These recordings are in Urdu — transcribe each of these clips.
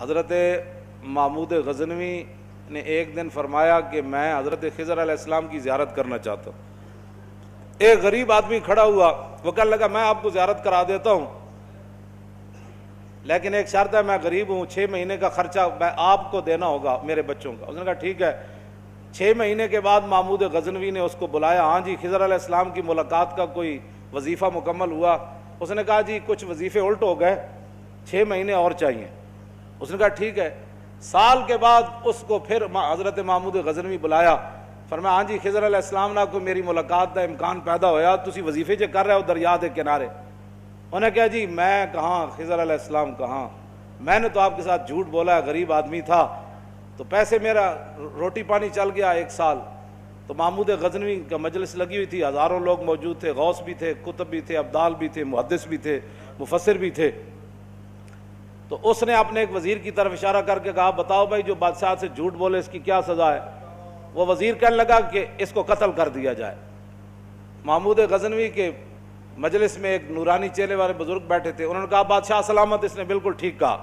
حضرت محمود غزنوی نے ایک دن فرمایا کہ میں حضرت خضر علیہ السلام کی زیارت کرنا چاہتا ہوں. ایک غریب آدمی کھڑا ہوا, وہ کہنے لگا میں آپ کو زیارت کرا دیتا ہوں, لیکن ایک شرط ہے, میں غریب ہوں, 6 مہینے کا خرچہ آپ کو دینا ہوگا میرے بچوں کا. اس نے کہا ٹھیک ہے. 6 مہینے کے بعد محمود غزنوی نے اس کو بلایا. ہاں جی, خضر علیہ السلام کی ملاقات کا کوئی وظیفہ مکمل ہوا؟ اس نے کہا جی کچھ وظیفے الٹ ہو گئے, 6 مہینے اور چاہیے. اس نے کہا ٹھیک ہے. سال کے بعد اس کو پھر حضرت محمود غزنوی بلایا. فرمایا ہاں جی خضر علیہ السلام نہ کوئی میری ملاقات کا امکان پیدا ہویا, تسی وظیفے جو کر رہے ہو دریا دے کنارے. انہوں نے کہا جی میں کہاں, خضر علیہ السلام کہاں, میں نے تو آپ کے ساتھ جھوٹ بولا ہے, غریب آدمی تھا تو پیسے میرا روٹی پانی چل گیا 1 سال. تو محمود غزنوی کا مجلس لگی ہوئی تھی, ہزاروں لوگ موجود تھے, غوث بھی تھے, کتب بھی تھے, ابدال بھی تھے, محدث بھی تھے, مفسر بھی تھے. تو اس نے اپنے ایک وزیر کی طرف اشارہ کر کے کہا بتاؤ بھائی جو بادشاہ سے جھوٹ بولے اس کی کیا سزا ہے؟ وہ وزیر کہنے لگا کہ اس کو قتل کر دیا جائے. محمود غزنوی کے مجلس میں ایک نورانی چہرے والے بزرگ بیٹھے تھے, انہوں نے کہا بادشاہ سلامت, اس نے بالکل ٹھیک کہا.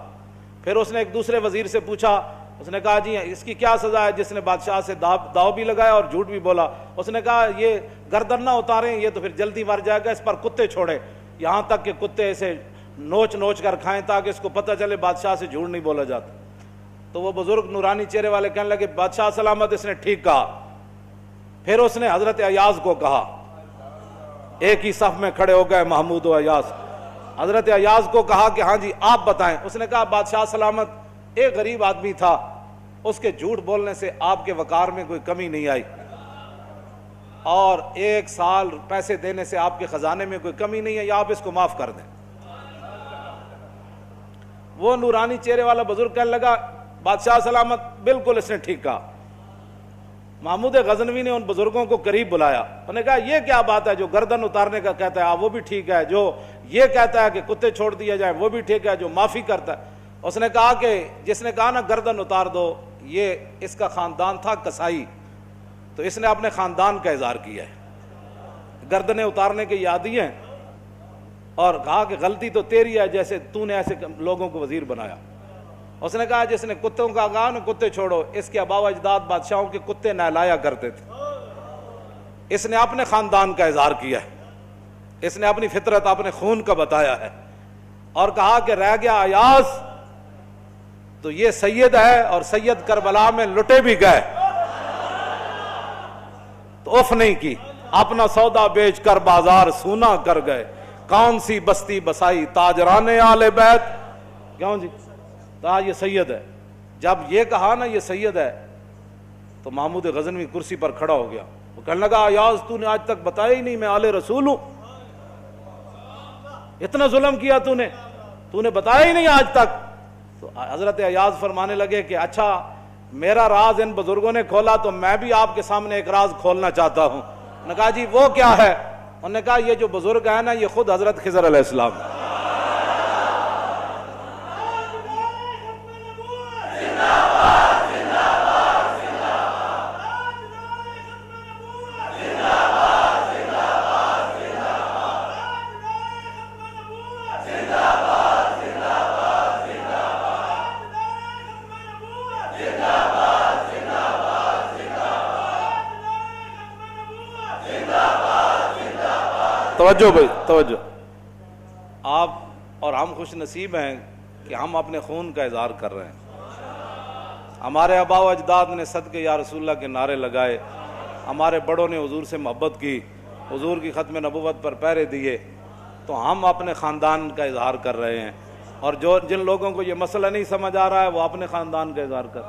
پھر اس نے ایک دوسرے وزیر سے پوچھا, اس نے کہا جی اس کی کیا سزا ہے جس نے بادشاہ سے داؤ بھی لگایا اور جھوٹ بھی بولا؟ اس نے کہا یہ گردن نہ اتاریں, یہ تو پھر جلدی مر جائے گا, اس پر کتے چھوڑے, یہاں تک کہ کتے اسے نوچ نوچ کر کھائیں تاکہ اس کو پتہ چلے بادشاہ سے جھوٹ نہیں بولا جاتا. تو وہ بزرگ نورانی چہرے والے کہنے لگے بادشاہ سلامت, اس نے ٹھیک کہا. پھر اس نے حضرت ایاز کو کہا, ایک ہی صف میں کھڑے ہو گئے محمود و ایاز. حضرت ایاز کو کہا کہ ہاں جی آپ بتائیں. اس نے کہا بادشاہ سلامت, ایک غریب آدمی تھا, اس کے جھوٹ بولنے سے آپ کے وقار میں کوئی کمی نہیں آئی, اور 1 سال پیسے دینے سے آپ کے خزانے میں کوئی کمی نہیں ہے, یا آپ اس کو معاف کر دیں. وہ نورانی چہرے والا بزرگ کہنے لگا بادشاہ سلامت بالکل اس نے ٹھیک کہا. محمود غزنوی نے ان بزرگوں کو قریب بلایا, انہوں نے کہا یہ کیا بات ہے, جو گردن اتارنے کا کہتا ہے وہ بھی ٹھیک ہے, جو یہ کہتا ہے کہ کتے چھوڑ دیا جائے وہ بھی ٹھیک ہے, جو معافی کرتا ہے. اس نے کہا کہ جس نے کہا نا گردن اتار دو, یہ اس کا خاندان تھا کسائی, تو اس نے اپنے خاندان کا اظہار کیا ہے, گردنیں اتارنے کے عادی ہیں, اور کہا کہ غلطی تو تیری ہے جیسے تو نے ایسے لوگوں کو وزیر بنایا. اس نے کہا جس نے کتوں کا کہا نا کتے چھوڑو, اس کے آباء و اجداد بادشاہوں کے کتے نہلایا کرتے تھے. اس نے اپنے خاندان کا اظہار کیا ہے, اس نے اپنی فطرت اپنے خون کا بتایا ہے, اور کہا کہ رہ گیا ایاز تو یہ سید ہے, اور سید کربلا میں لٹے بھی گئے تو اف نہیں کی, اپنا سودا بیچ کر بازار سونا کر گئے, کون سی بستی بسائی تاجران آل بیت. کیوں جی یہ سید ہے. جب یہ کہا نا یہ سید ہے تو محمود غزنوی کرسی پر کھڑا ہو گیا. وہ کہنے لگا ایاز تو نے آج تک بتایا ہی نہیں میں آل رسول ہوں, اتنا ظلم کیا تو نے بتایا ہی نہیں آج تک. تو حضرت ایاز فرمانے لگے کہ اچھا میرا راز ان بزرگوں نے کھولا تو میں بھی آپ کے سامنے ایک راز کھولنا چاہتا ہوں. انہوں نے کہا جی وہ کیا ہے؟ انہوں نے کہا یہ جو بزرگ ہے نا یہ خود حضرت خضر علیہ السلام ہے. توجہ بھائی توجہ, آپ اور ہم خوش نصیب ہیں کہ ہم اپنے خون کا اظہار کر رہے ہیں. ہمارے آباء و اجداد نے صدقے یا رسول اللہ کے نعرے لگائے, ہمارے بڑوں نے حضور سے محبت کی, حضور کی ختم نبوت پر پہرے دیے, تو ہم اپنے خاندان کا اظہار کر رہے ہیں. اور جن لوگوں کو یہ مسئلہ نہیں سمجھ آ رہا ہے وہ اپنے خاندان کا اظہار کر